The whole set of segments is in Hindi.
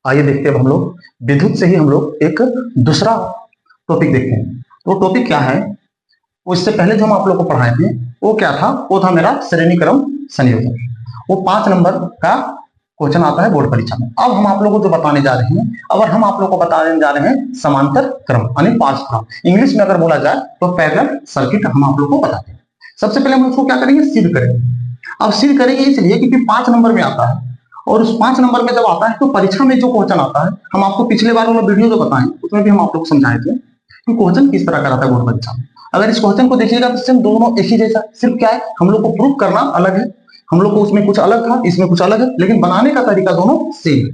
आइए देखते हैं, अब हम लोग विद्युत से ही हम लोग एक दूसरा टॉपिक देखते हैं। तो टॉपिक क्या है, वो इससे पहले जो हम आप लोग को पढ़ाए थे वो क्या था, वो था मेरा श्रेणी क्रम संयोजन। वो 5 नंबर का क्वेश्चन आता है बोर्ड परीक्षा में। अब हम आप लोगों को जो बताने जा रहे हैं, अगर हम आप लोग को बताने जा रहे हैं समांतर क्रम यानी पार्श्व क्रम, इंग्लिश में अगर बोला जाए तो पैरेलल सर्किट हम आप लोग को बताते हैं। सबसे पहले हम उसको क्या करेंगे, सिद्ध करेंगे। अब सिद्ध करेंगे इसलिए क्योंकि 5 नंबर में आता है, और उस 5 नंबर में जब आता है तो परीक्षा में जो क्वेश्चन आता है, हम आपको पिछले बार वाला वीडियो जो बताएं उसमें भी हम आप लोग को समझाए थे कि क्वेश्चन किस तरह का रहता है बोर्ड परीक्षा में। अगर इस क्वेश्चन को देखिएगा तो सेम दोनों एक ही जैसा, सिर्फ क्या है हम लोग को प्रूफ करना अलग है। हम लोग को उसमें कुछ अलग था, इसमें कुछ अलग है, लेकिन बनाने का तरीका दोनों सेम है।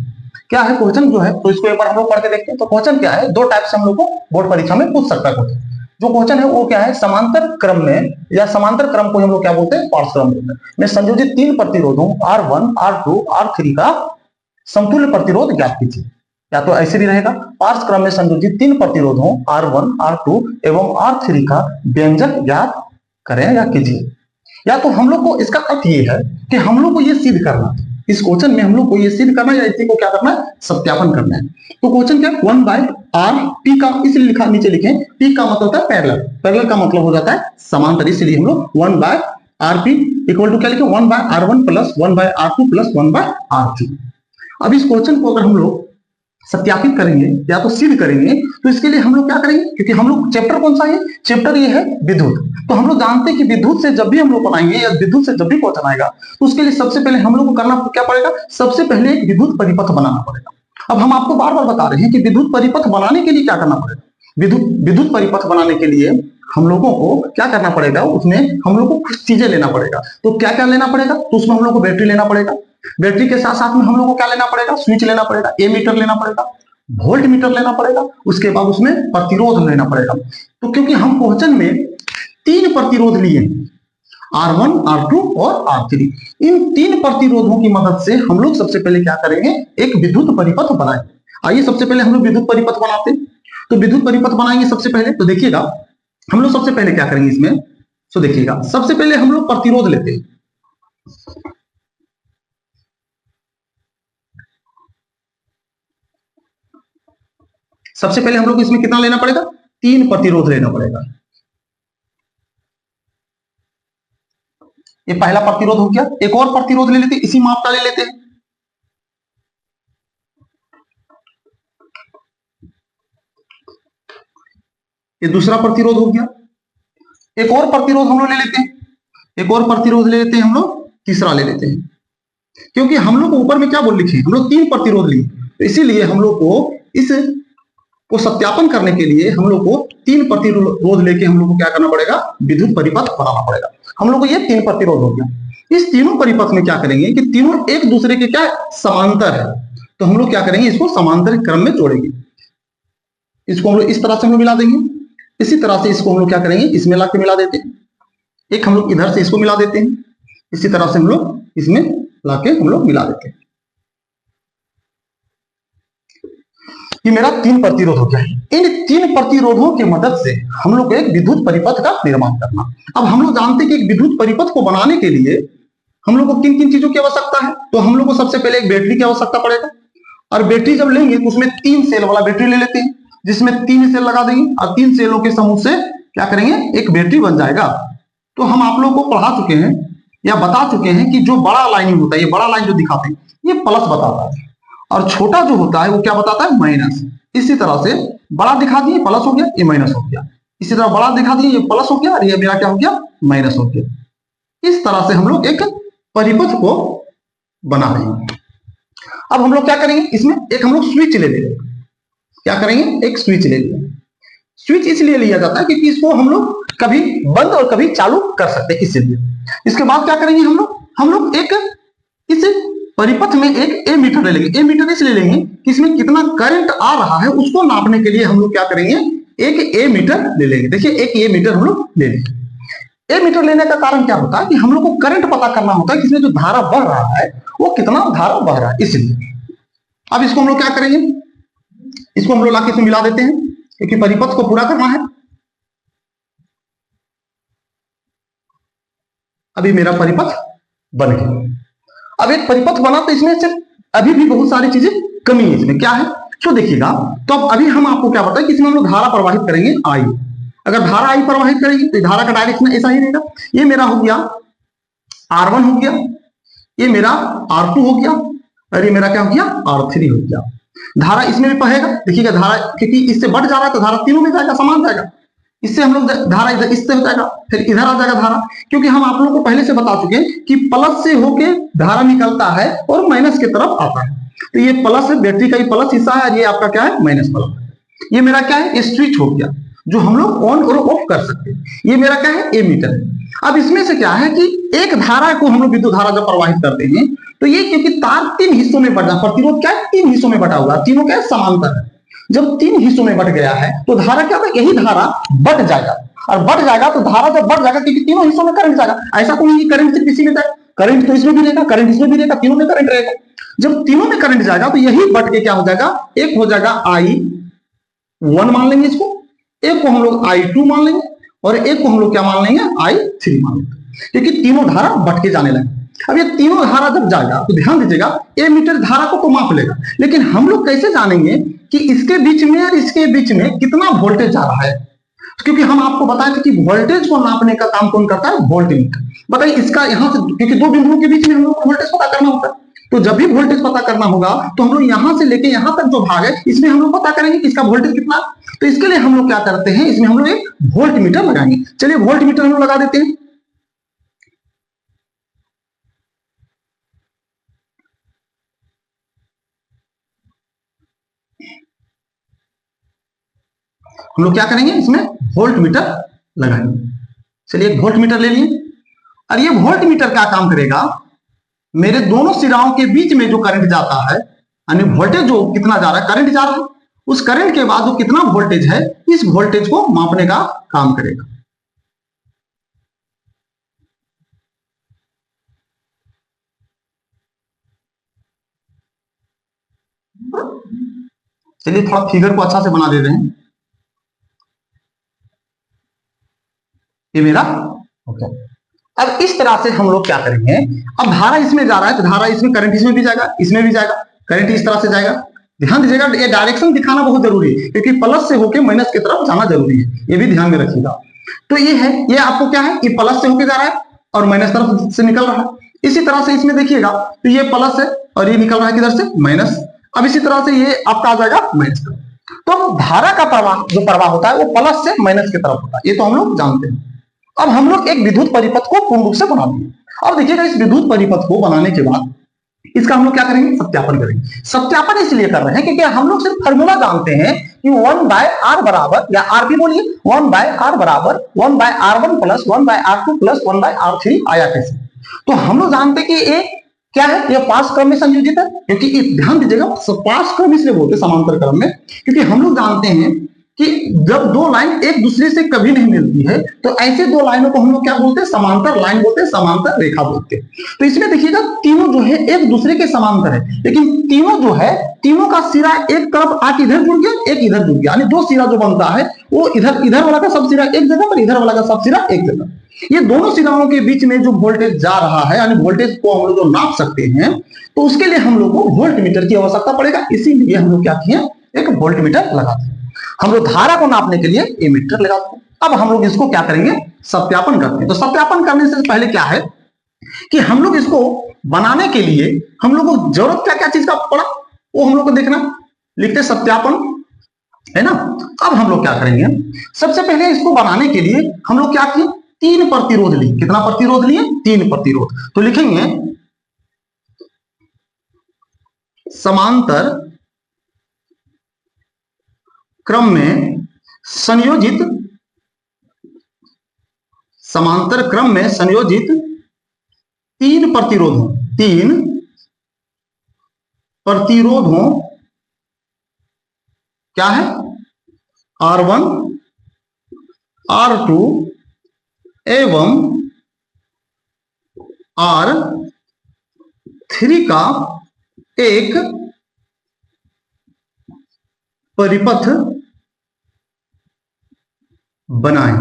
क्या है क्वेश्चन जो है, तो इसको एक बार हम लोग पढ़ के देखते हैं। तो क्वेश्चन क्या है, दो टाइप से हम लोग को बोर्ड परीक्षा में पूछ सकता है क्वेश्चन। जो क्वेश्चन है वो क्या है, समांतर क्रम में, या समांतर क्रम को हम लोग क्या बोलते हैं, पार्श्व क्रम बोलते हैं, में संयोजित 3 प्रतिरोधों R1, R2, R3 का समतुल्य प्रतिरोध ज्ञात कीजिए। या तो ऐसे भी रहेगा, पार्श्व क्रम में संयोजित 3 प्रतिरोधों R1, R2 एवं R3 का व्यंजक ज्ञात करें या कीजिए। या तो हम लोग को इसका अर्थ ये है कि हम लोग को ये सिद्ध करना, इस क्वेश्चन में हम लोग को ये सिद्ध करना या इसी को क्या करना है, सत्यापन करना है। तो क्वेश्चन क्या, 1/r p का, इसलिए लिखा नीचे लिखे p का मतलब होता है पैरेलल, पैरेलल का मतलब हो जाता है समांतर, इसलिए हम लोग 1/rp इक्वल टू क्या लिखे, 1/r1 plus 1/r2 plus 1/r3। अब इस क्वेश्चन को अगर हम लोग सत्यापित करेंगे या तो सिद्ध करेंगे, तो इसके लिए हम लोग क्या करेंगे, क्योंकि हम लोग चैप्टर कौन सा है, चैप्टर ये है विद्युत। तो हम लोग जानते हैं कि विद्युत से जब भी हम लोग बनाएंगे या विद्युत से जब भी क्वेश्चन आएगा, तो उसके लिए सबसे पहले हम लोग को करना क्या पड़ेगा, सबसे पहले एक विद्युत परिपथ बनाना पड़ेगा। अब हम आपको बार बार बता रहे हैं कि विद्युत परिपथ बनाने के लिए क्या करना पड़ेगा, विद्युत परिपथ बनाने के लिए हम लोगों को क्या करना पड़ेगा, उसमें हम लोग को कुछ चीजें लेना पड़ेगा। तो क्या क्या लेना पड़ेगा, तो उसमें हम लोग को बैटरी लेना पड़ेगा, बैटरी के साथ साथ में हम लोग को क्या लेना पड़ेगा, स्विच लेना पड़ेगा, ए मीटर लेना पड़ेगा, वोल्ट मीटर लेना पड़ेगा, उसके बाद उसमें प्रतिरोध लेना पड़ेगा। तो क्योंकि हम क्वेश्चन में 3 प्रतिरोध लिए, R1, R2 और R3, इन 3 प्रतिरोधों की मदद से हम लोग सबसे पहले क्या करेंगे, एक विद्युत परिपथ बनाएंगे। आइए सबसे पहले हम लोग विद्युत परिपथ बनाते हैं। तो विद्युत परिपथ बनाएंगे सबसे पहले, तो देखिएगा हम लोग सबसे पहले क्या करेंगे इसमें, तो देखिएगा सबसे पहले हम लोग प्रतिरोध लेते हैं। सबसे पहले हम लोग इसमें कितना लेना पड़ेगा, 3 प्रतिरोध लेना पड़ेगा। ये पहला प्रतिरोध हो गया। एक और प्रतिरोध ले लेते हैं, इसी माप का ले लेते हैं। ये दूसरा प्रतिरोध हो गया। एक और प्रतिरोध हम लोग ले लेते हैं, एक और प्रतिरोध ले लेते हैं हम लोग, तीसरा ले लेते हैं। क्योंकि हम लोग को ऊपर में क्या बोल लिखे, हम लोग 3 प्रतिरोध लिए, तो इसीलिए हम लोग को इस को सत्यापन करने के लिए हम लोग को 3 प्रतिरोध लेके हम लोग को क्या करना पड़ेगा, विद्युत परिपथ बनाना पड़ेगा। हम लोग को ये 3 प्रतिरोध हो गया। इस तीनों परिपथ में क्या करेंगे कि तीनों एक दूसरे के क्या समांतर है, तो हम लोग क्या करेंगे, इसको समांतर क्रम में जोड़ेंगे। इसको हम लोग इस तरह से हम लोग मिला देंगे, इसी तरह से इसको हम लोग क्या करेंगे, इसमें लाके मिला देते हैं। एक हम लोग इधर से इसको मिला देते हैं, इसी तरह से हम लोग इसमें लाके हम लोग मिला देते हैं। ये मेरा 3 प्रतिरोध हो गया। इन 3 प्रतिरोधों की मदद से हम लोग एक विद्युत परिपथ का निर्माण करना। अब हम लोग जानते हैं कि एक विद्युत परिपथ को बनाने के लिए हम लोग को किन किन चीजों की आवश्यकता है, तो हम लोग को सबसे पहले एक बैटरी की आवश्यकता पड़ेगा। और बैटरी जब लेंगे तो उसमें 3 सेल वाला बैटरी ले लेते हैं, जिसमें 3 सेल लगा देंगे और 3 सेलों के समूह से क्या करेंगे, एक बैटरी बन जाएगा। तो हम आप लोग को पढ़ा चुके हैं या बता चुके हैं कि जो बड़ा लाइनिंग होता है, ये बड़ा लाइन जो दिखाते हैं ये प्लस बताता है, और छोटा जो होता है वो क्या बताता है, माइनस। इसी तरह से बड़ा दिखा दिए प्लस हो गया, ये माइनस हो गया। इसी तरह बड़ा दिखा दिए ये प्लस हो गया और ये मेरा क्या हो गया, माइनस हो गया। इस तरह से हम लोग एक परिपथ को बना रहे हैं। अब हम लोग क्या करेंगे, इसमें एक हम लोग स्विच ले लेंगे। क्या करेंगे, एक स्विच ले लेंगे। स्विच इसलिए लिया जाता है क्योंकि इसको हम लोग कभी बंद और कभी चालू कर सकते हैं, इसलिए। इसके बाद क्या करेंगे हम लोग एक इस परिपथ में एक ए मीटर ले लेंगे। ए मीटर इसलिए लेंगे कि इसमें कितना करंट आ रहा है उसको नापने के लिए हम लोग क्या करेंगे, एक ए मीटर ले लेंगे। देखिए एक ए मीटर हम लोग ले लेंगे। ए मीटर लेने का कारण क्या होता है कि हम लोग को करंट पता करना होता है कि इसमें जो धारा बह रहा है वो कितना धारा बह रहा है, इसलिए। अब इसको हम लोग क्या करेंगे, इसको हम लोग लाके इसमें मिला देते हैं क्योंकि परिपथ को पूरा करना है। अभी मेरा परिपथ बन गया। अब एक परिपथ बना तो इसमें से अभी भी बहुत सारी चीजें कमी है इसमें, क्या है तो देखिएगा। तो अब अभी हम आपको क्या बताएं कि इसमें हम लोग धारा प्रवाहित करेंगे आई। अगर धारा आई प्रवाहित करेंगे तो धारा का डायरेक्शन ऐसा ही रहेगा। ये मेरा हो गया R1 हो गया, ये मेरा R2 हो गया, और ये मेरा क्या हो गया R3 हो गया। धारा इसमें भी बहेगा, देखिएगा धारा क्योंकि इससे बढ़ जा रहा है तो धारा तीनों में जाएगा, समान जाएगा। इससे हम लोग धारा इधर इससे हो जाएगा, फिर इधर आ जाएगा धारा, क्योंकि हम आप लोगों को पहले से बता चुके हैं कि प्लस से होके धारा निकलता है और माइनस की तरफ आता है। तो ये प्लस है, बैटरी का ही प्लस हिस्सा है, और ये आपका क्या है माइनस वाला। ये मेरा क्या है स्विच हो गया जो हम लोग ऑन और ऑफ कर सकते हैं। ये मेरा क्या है एमीटर है। अब इसमें से क्या है कि एक धारा को हम लोग विद्युत धारा जब प्रवाहित करते हैं तो ये क्योंकि तार तीन हिस्सों में बटा, प्रतिरोध क्या है तीन हिस्सों में बटा हुआ, तीनों क्या है समांतर है। जब तीन हिस्सों में बट गया है तो धारा क्या होगा, यही धारा बढ़ जाएगा, और बढ़ जाएगा तो धारा जब बढ़ जाएगा क्योंकि तीनों हिस्सों में करंट जाएगा। ऐसा तो नहीं करंट सिर्फ इसी में जाएगा, करंट तो इसमें भी रहेगा, करंट इसमें भी रहेगा, तीनों में करंट रहेगा। जब तीनों में करंट जाएगा तो यही बढ़ के क्या हो जाएगा, एक हो जाएगा I1 मान लेंगे इसको, एक को हम लोग I2 मान लेंगे, और एक को हम लोग क्या मान लेंगे I3 मान लेंगे, क्योंकि तीनों धारा बढ़ के जाने लगे। अब ये तीनों धारा जब जाएगा तो ध्यान दीजिएगा एमीटर धारा को तो माप लेगा, लेकिन हम लोग कैसे जानेंगे कि इसके बीच में और इसके बीच में कितना वोल्टेज जा रहा है, क्योंकि हम आपको बताए थे कि वोल्टेज को नापने का काम कौन करता है, वोल्टमीटर। बताइए इसका यहां से, क्योंकि दो बिंदुओं के बीच में हम लोग को वोल्टेज पता करना होता है, तो जब भी वोल्टेज पता करना होगा तो हम लोग यहां से लेके यहां तक जो भाग है इसमें हम लोग पता करेंगे कि इसका वोल्टेज कितना है। तो इसके लिए हम लोग क्या करते हैं, इसमें हम लोग एक वोल्टमीटर लगाएंगे। चलिए वोल्टमीटर हम लोग लगा देते हैं। हम लोग क्या करेंगे, इसमें वोल्टमीटर लगाएंगे। चलिए एक वोल्टमीटर ले लिए, और ये वोल्टमीटर क्या काम करेगा, मेरे दोनों सिराओं के बीच में जो करंट जाता है, यानी वोल्टेज जो कितना जा रहा है, करंट जा रहा है, उस करंट के बाद जो कितना वोल्टेज है इस वोल्टेज को मापने का काम करेगा। चलिए थोड़ा फिगर को अच्छा से बना देते हैं। ये मेरा ओके। अब इस तरह से हम लोग क्या करेंगे, अब धारा इसमें जा रहा है तो धारा इसमें, करंट इसमें भी जाएगा, इसमें भी जाएगा, करंट इस तरह से जाएगा। ध्यान दीजिएगा ये डायरेक्शन दिखाना बहुत जरूरी है, क्योंकि प्लस से होकर माइनस की तरफ जाना जरूरी है, ये भी ध्यान में रखिएगा। तो ये है, ये आपको क्या है, ये प्लस से होकर जा रहा है और माइनस तरफ से निकल रहा है। इसी तरह से इसमें देखिएगा तो ये प्लस है और ये निकल रहा है किधर से, माइनस। अब इसी तरह से ये आपका आ जाएगा माइनस तरफ। तो धारा का प्रवाह जो प्रवाह होता है वो प्लस से माइनस की तरफ होता है, ये तो हम लोग जानते हैं। अब हम लोग एक विद्युत परिपथ को पूर्ण रूप से बना दिए। अब देखिएगा इस विद्युत परिपथ को बनाने के बाद इसका हम लोग क्या करेंगे, सत्यापन करेंगे। सत्यापन इसलिए कर रहे हैं क्योंकि हम लोग सिर्फ फार्मूला जानते हैं कि 1/r बराबर, या r भी बोलिए, 1/r बराबर 1/r1 plus 1/r2 plus 1/r3 आया कैसे। तो हम लोग जानते हैं कि ये क्या है, ये पास क्रम में संयोजित है, क्योंकि ध्यान दीजिएगा पास क्रम इसलिए बोलते हैं समांतर क्रम में, क्योंकि हम लोग जानते हैं कि जब दो लाइन एक दूसरे से कभी नहीं मिलती है तो ऐसे दो लाइनों को हम लोग क्या बोलते हैं, समांतर लाइन बोलते हैं, समांतर रेखा बोलते हैं। तो इसमें देखिएगा तीनों जो है एक दूसरे के समांतर है, लेकिन तीनों जो है, तीनों का सिरा एक तरफ आके इधर जुड़ गया, एक इधर जुड़ गया, यानी दो सिरा जो बनता है वो इधर वाला का सब सिरा एक जगह पर, इधर वाला का सब सिरा एक जगह। ये दोनों सिराओं के बीच में जो वोल्टेज जा रहा है, यानी वोल्टेज को हम लोग नाप सकते हैं, तो उसके लिए हम लोग को वोल्टमीटर की आवश्यकता पड़ेगा। इसीलिए हम लोग क्या किए, एक वोल्टमीटर लगाते हैं। हम लोग धारा को नापने के लिए एमीटर लगाते हैं। अब हम लोग इसको क्या करेंगे, सत्यापन करते हैं। तो सत्यापन करने से पहले क्या है कि हम लोग इसको बनाने के लिए हम लोग को जरूरत क्या क्या चीज का पड़ा वो हम लोग को देखना, लिखते सत्यापन, है ना। अब हम लोग क्या करेंगे, सबसे पहले इसको बनाने के लिए हम लोग क्या किए, 3 प्रतिरोध लिए। कितना प्रतिरोध लिए, 3 प्रतिरोध। तो लिखेंगे समांतर क्रम में संयोजित, समांतर क्रम में संयोजित 3 प्रतिरोधों, 3 प्रतिरोधों क्या है, R1 R2 एवं R3 का एक परिपथ बनाएं।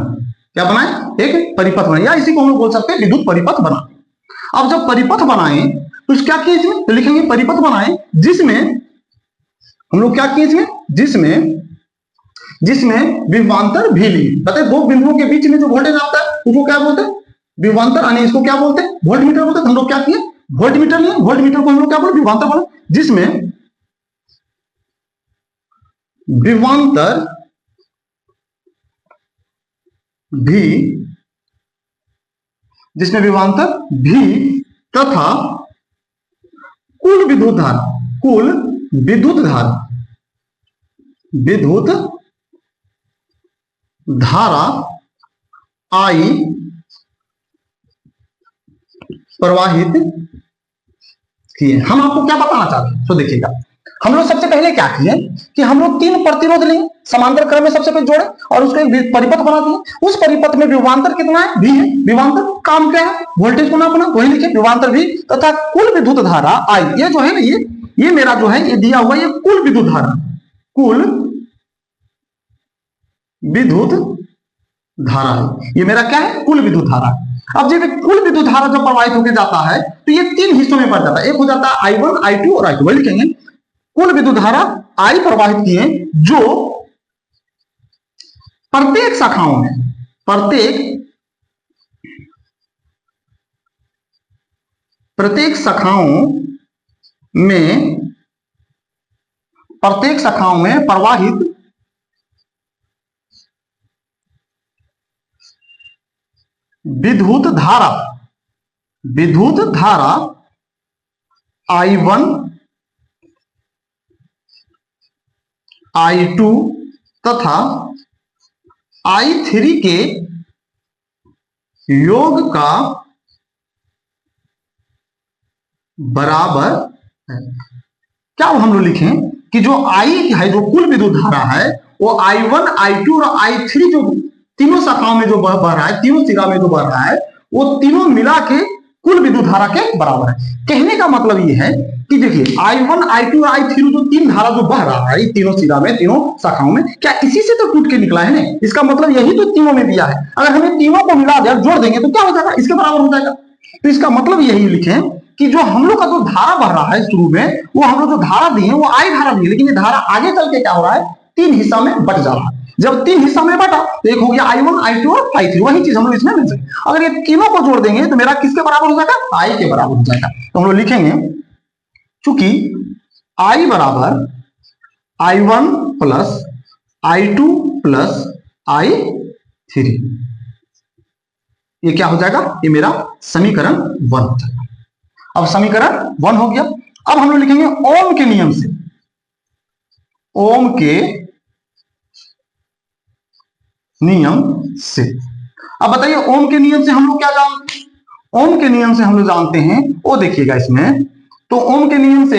क्या बनाएं, एक परिपथ बनाएं, या इसी को हम लोग बोल सकते हैं विद्युत परिपथ बनाएं। अब जब परिपथ बनाएं तो क्या किए इसमें, तो लिखेंगे परिपथ बनाएं जिसमें हम लोग क्या किए इसमें, जिसमें विभवांतर भी ली। बताए दो बिंदुओं के बीच में जो वोल्टेज आता है उसको क्या बोलते हैं, विभवांतर, यानी इसको क्या बोलते हैं, वोल्टमीटर बोलते हैं। हम लोग क्या किए, वोल्टमीटर लिए, वोल्टमीटर को हम लोग क्या बोलते, विभवांतर बोले, जिसमें विभवांतर भी तथा कुल विद्युत धारा आई प्रवाहित किए। हम आपको क्या बताना चाहते हैं, तो देखिएगा, हम लोग सबसे पहले क्या किए कि हम लोग 3 प्रतिरोध लिए, समांतर क्रम में सबसे पहले जोड़े और उसको एक परिपथ बना दिए। उस परिपथ में विभवांतर कितना है, भी है। विभवांतर काम क्या है, वोल्टेज को नापना, वही लिखे, विभवांतर भी तथा कुल विद्युत धारा आई। ये जो है ना, ये मेरा जो है ये दिया हुआ, ये कुल विद्युत धारा है। ये मेरा क्या है, कुल विद्युत धारा। अब जब कुल विद्युत धारा जब प्रवाहित होकर जाता है तो ये 3 हिस्सों में बढ़ जाता है। एक हो जाता है I1, I2 और I2, वही लिखेंगे। कुल विद्युत धारा I प्रवाहित किए जो प्रत्येक शाखाओं में प्रवाहित विद्युत धारा I1, I2 तथा I3 के योग का बराबर है। क्या हम लोग लिखें कि जो I है, जो कुल विद्युत धारा है, वो I1, I2 और I3 जो तीनों शाखाओं में जो बह रहा है, तीनों सिरा में जो बह रहा है, वो तीनों मिला के कुल विद्युत धारा के बराबर है। कहने का मतलब ये है कि देखिए I1, I2 और I3 जो 3 धारा जो बह रहा है तीनों सिरा में, तीनों शाखाओं में, क्या इसी से तो टूट के निकला है ना। इसका मतलब यही तो तीनों में दिया है। अगर हमें तीनों को मिला दिया, जोड़ देंगे तो क्या हो जाएगा, इसके बराबर हो जाएगा। तो इसका मतलब यही लिखें कि जो हम लोग का जो धारा बह रहा है शुरू में, वो हम लोग जो धारा दिए वो I धारा दिए, लेकिन ये धारा आगे चल के क्या हो रहा है, 3 हिस्सा में बट जा रहा है। जब 3 हिस्सा में बटा तो एक हो गया I1, I2 और I3, वही चीज हम लोग इसमें मिल सकते। अगर ये तीनों को जोड़ देंगे तो मेरा किसके बराबर हो जाएगा, I के बराबर हो जाएगा। तो हम लोग लिखेंगे चूंकि I बराबर I1 plus I2 plus I3, ये क्या हो जाएगा, ये मेरा समीकरण 1 हो जाएगा। अब समीकरण 1 हो गया। अब हम लोग लिखेंगे ओम के नियम से, अब बताइए ओम के नियम से हम लोग क्या जानते हैं, ओम के नियम से हम लोग जानते हैं, वो देखिएगा इसमें, तो ओम के नियम से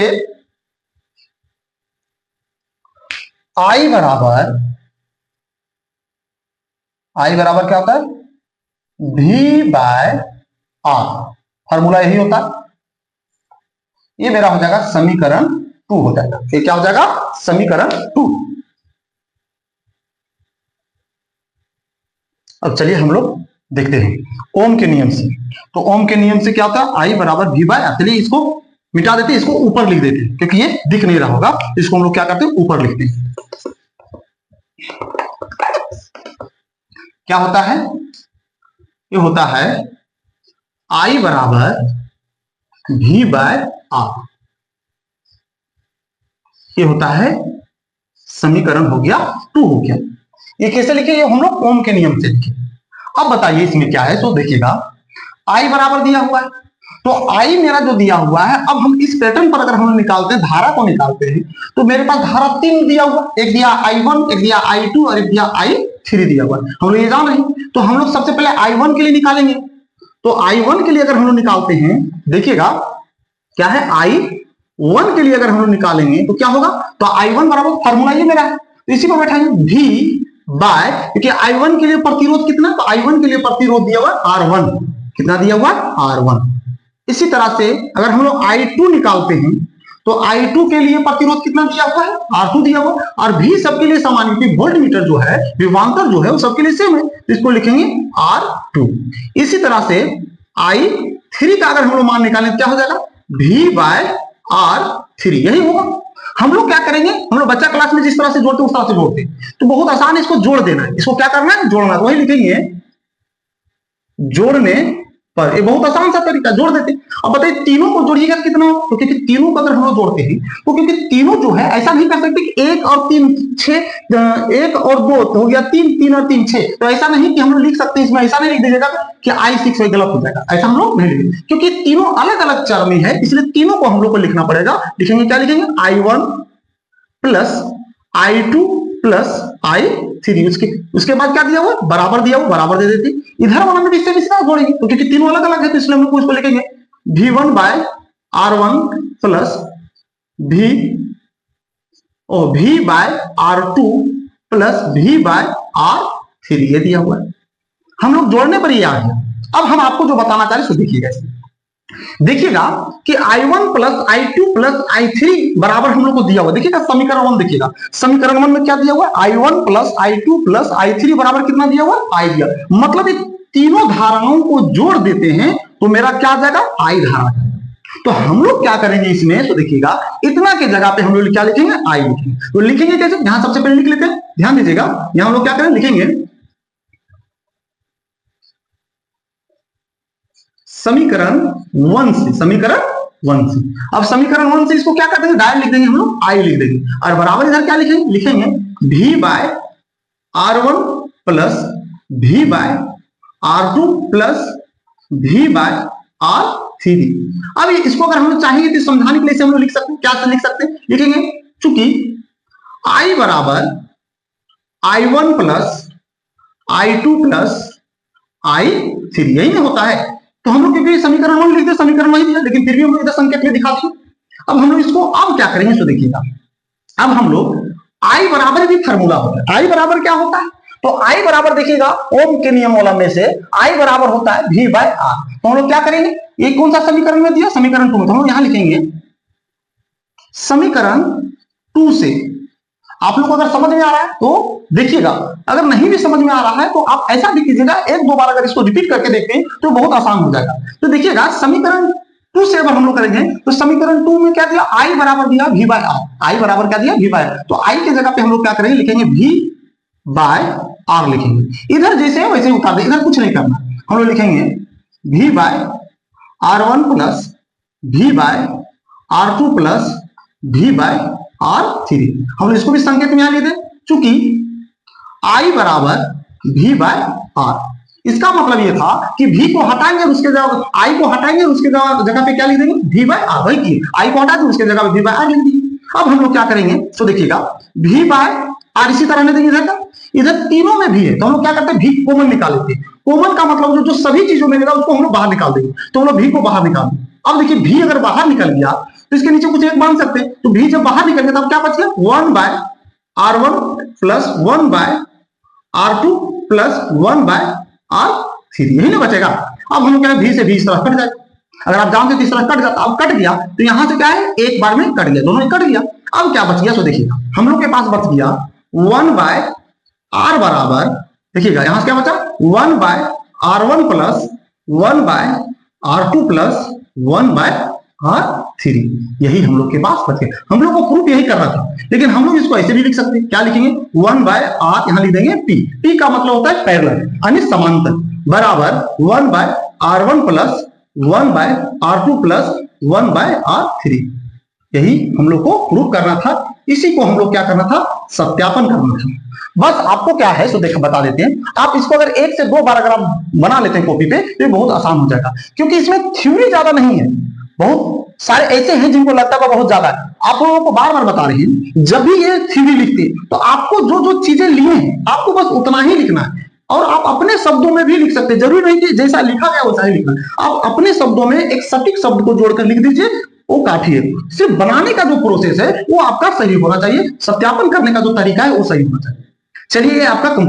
I बराबर क्या होता है, V बाय R, फॉर्मूला यही होता है। ये मेरा हो जाएगा समीकरण 2 हो जाएगा। ये क्या हो जाएगा, समीकरण 2। अब चलिए हम लोग देखते हैं ओम के नियम से। तो ओम के नियम से क्या होता है, I बराबर V बाय R। चलिए इसको मिटा देते हैं, इसको ऊपर लिख देते हैं क्योंकि ये दिख नहीं रहा होगा। इसको हम लोग क्या करते हैं, ऊपर लिखते हैं। क्या होता है, ये होता है I बराबर V बाय R। ये होता है समीकरण हो गया 2 हो गया। ये कैसे लिखे, ये हम लोग ओम के नियम से लिखे। अब बताइए इसमें क्या है, तो देखिएगा I बराबर दिया हुआ है, तो I मेरा जो दिया हुआ है, अब हम इस पैटर्न पर अगर हम निकालते हैं, धारा को निकालते हैं, तो मेरे पास धारा 3 दिया हुआ, एक दिया I1, एक दिया I2 और एक दिया I3 दिया हुआ। हम लोग ये जान रहे हैं, तो हम लोग सबसे पहले I1 के लिए निकालेंगे। तो I1 के लिए अगर हम लोग निकालते हैं, देखिएगा क्या है, I1 के लिए अगर हम लोग निकालेंगे तो क्या होगा, तो I1 बराबर फॉर्मूला ये मेरा है, तो इसी पर बैठाएंगे V बाय, क्योंकि I1 के लिए प्रतिरोध कितना, तो I1 के लिए प्रतिरोध दिया हुआ R1, कितना दिया हुआ R1। इसी तरह से अगर हम लोग I2 निकालते हैं तो I2 के लिए प्रतिरोध कितना दिया हुआ है, R2 दिया हुआ, और V सबके लिए समान, क्योंकि वोल्टमीटर जो है, विभवांतर जो है, वो सबके लिए सेम है, इसको लिखेंगे R2। इसी तरह से I3 का अगर हम लोग मान निकालें क्या हो जाएगा, V बाय R3, यही होगा। हम लोग क्या करेंगे, हम लोग बच्चा क्लास में जिस तरह से जोड़ते उस तरह से जोड़ते, तो बहुत आसान है, इसको जोड़ देना है। इसको क्या करना है, जोड़ना है। वही लिखेंगे जोड़ने पर, ये बहुत आसान सा तरीका, जोड़ देते। अब बताइए तीनों को जोड़िएगा कितना हो, तो क्योंकि तीनों को अगर हम लोग जोड़ते हैं तो क्योंकि तीनों जो है ऐसा नहीं कर सकते कि 1 और 3 6, 1 और 2 हो गया 3, 3 और 3 6, तो ऐसा नहीं कि हम लोग लिख सकते हैं इसमें, ऐसा नहीं लिख दीजिएगा कि I6 गलत हो जाएगा, ऐसा हम लोग नहीं लिखेंगे, क्योंकि तीनों अलग अलग चर में है, इसलिए तीनों को हम लोग को लिखना पड़ेगा। लिखेंगे क्या, लिखेंगे I1 plus I2 plus I3, उसके बाद क्या दिया हुआ, बराबर दिया हुआ, बराबर दे देते। इधर वाला में भी इससे इसका जोड़ेंगे, तो क्योंकि तीनों अलग अलग है तो इसलिए हम लोग इसको लिखेंगे V1 by R1 plus V by R2 plus V by R3, ये दिया हुआ है। हम लोग जोड़ने पर ये आ गया। अब हम आपको जो बताना चाह रहे हैं देखिएगा, देखिएगा कि I1 plus I2 plus I3 बराबर हम लोग को दिया हुआ। देखिएगा समीकरण 1, देखिएगा समीकरण 1 में क्या दिया हुआ है, I1 plus I2 plus I3 बराबर कितना दिया हुआ है, I दिया। मतलब ये तीनों धाराओं को जोड़ देते हैं तो मेरा क्या आ जाएगा, I धारा। तो हम लोग क्या करेंगे इसमें, तो देखिएगा इतना के जगह पे हम लोग क्या लिखेंगे, I लिखेंगे। तो लिखेंगे कैसे, यहां सबसे पहले लिख लेते हैं, ध्यान दीजिएगा। यहां हम लोग क्या करें, लिखेंगे समीकरण 1 से, समीकरण 1 से। अब समीकरण 1 से इसको क्या कर देंगे, डायरेक्ट लिख देंगे हम लोग, I लिख देंगे, और बराबर इधर क्या लिखेंगे, लिखेंगे V by R1 plus V by R2 plus V by R3। अब इसको अगर हम लोग चाहेंगे तो समझाने के लिए हम लोग लिख सकते हैं, क्या लिख सकते हैं, लिखेंगे चूंकि I बराबर I1 plus I2 plus I3, यही ना होता है। तो हम लोग क्योंकि समीकरण 1 लिखते, समीकरण वही दिया, लेकिन फिर भी हम लोग इधर संकेत में दिखा दिए। अब हम लोग इसको अब क्या करेंगे, तो देखिएगा अब हम लोग I बराबर भी फार्मूला होता है। I बराबर क्या होता है, तो I बराबर देखिएगा ओम के नियम वाला में से I बराबर होता है V बाय R। तो हम लोग क्या करेंगे, ये कौन सा समीकरण में दिया, समीकरण 2 में, तो हम लोग यहां लिखेंगे समीकरण 2 से। आप लोग को अगर समझ में आ रहा है तो देखिएगा, अगर नहीं भी समझ में आ रहा है तो आप ऐसा भी कीजिएगा, एक दो बार अगर इसको रिपीट करके देखते हैं तो बहुत आसान हो जाएगा। तो देखिएगा समीकरण 2 से अगर हम लोग करेंगे तो समीकरण 2 में क्या दिया, I बराबर दिया V बाय R। I बराबर क्या दिया, V बाय R। तो I के जगह पे हम लोग क्या करेंगे, लिखेंगे V बाय R लिखेंगे। इधर जैसे है वैसे उतार दे, इधर कुछ नहीं करना, हम लोग लिखेंगे V by R1 plus V by R2 plus V by R3। हम इसको भी संकेत में लिख दें, चूंकि I बराबर V बाय R। इसका मतलब ये था कि V को हटाएंगे और उसके जगह I को हटाएंगे और उसके जगह पे क्या लिख देंगे, V बाय R। वही की I को हटा दें उसके जगह पे V बाय R लिख देंगे। अब हम लोग क्या करेंगे, तो देखिएगा V बाय R इसी तरह देंगे, इधर का इधर तीनों में भी है तो हम लोग क्या करते हैं, V कॉमन निकाल लेते हैं। कॉमन का मतलब जो सभी चीजों में मिलेगा उसको हम लोग बाहर निकाल देंगे, तो हम लोग V को बाहर निकाल देंगे। अब देखिए V अगर बाहर निकल गया तो इसके नीचे कुछ एक बांध सकते हैं, तो V जब बाहर निकल गया तब क्या बच गया, 1 by R1 plus 1 by R2 plus 1 by R3, यही ना बचेगा। अब हम लोग कह रहे हैं V से V इस तरह कट जाए, अगर आप जानते थे इस तरह कट जाता, अब कट गया तो यहां से क्या है, एक बार में कट गया, दोनों ही कट गया। अब क्या बच गया, तो देखिएगा हम लोग के पास बच गया 1 बाय R बराबर, देखिएगा यहां से क्या बचा, 1 by R1 plus 1 by R2 plus 1 by R3, यही हम लोग के पास बच गया। हम लोग को प्रूफ यही करना था, लेकिन हम लोग इसको ऐसे भी लिख सकते हैं, क्या लिखेंगे, 1 बाय R, यहां लिख देंगे P। P का मतलब होता है पैरेलल, यानी समांतर, बराबर 1 by R1 plus 1 by R2 plus 1 by R3, यही हम लोग को प्रूफ करना था। इसी को हम लोग क्या करना था, सत्यापन करना था। बस आपको क्या है सो देखो बता देते हैं। आप इसको अगर 1 से 2 बार अगर आप बना लेते हैं कॉपी पे तो ये बहुत आसान हो जाएगा, क्योंकि इसमें थ्योरी ज्यादा नहीं है, बहुत सारे ऐसे हैं जिनको लगता है बहुत ज्यादा है। आप लोगों को बार बार बता रहे हैं, जब भी ये थ्योरी लिखते हैं तो आपको जो जो चीजें लिए हैं आपको बस उतना ही लिखना है, और आप अपने शब्दों में भी लिख सकते हैं, जरूरी नहीं कि जैसा लिखा गया वैसा ही लिखना। आप अपने शब्दों में एक सटीक शब्द को जोड़कर लिख दीजिए, वो काफी है। सिर्फ बनाने का जो प्रोसेस है वो आपका सही होना चाहिए, सत्यापन करने का जो तरीका है वो सही होना चाहिए। चलिए आपका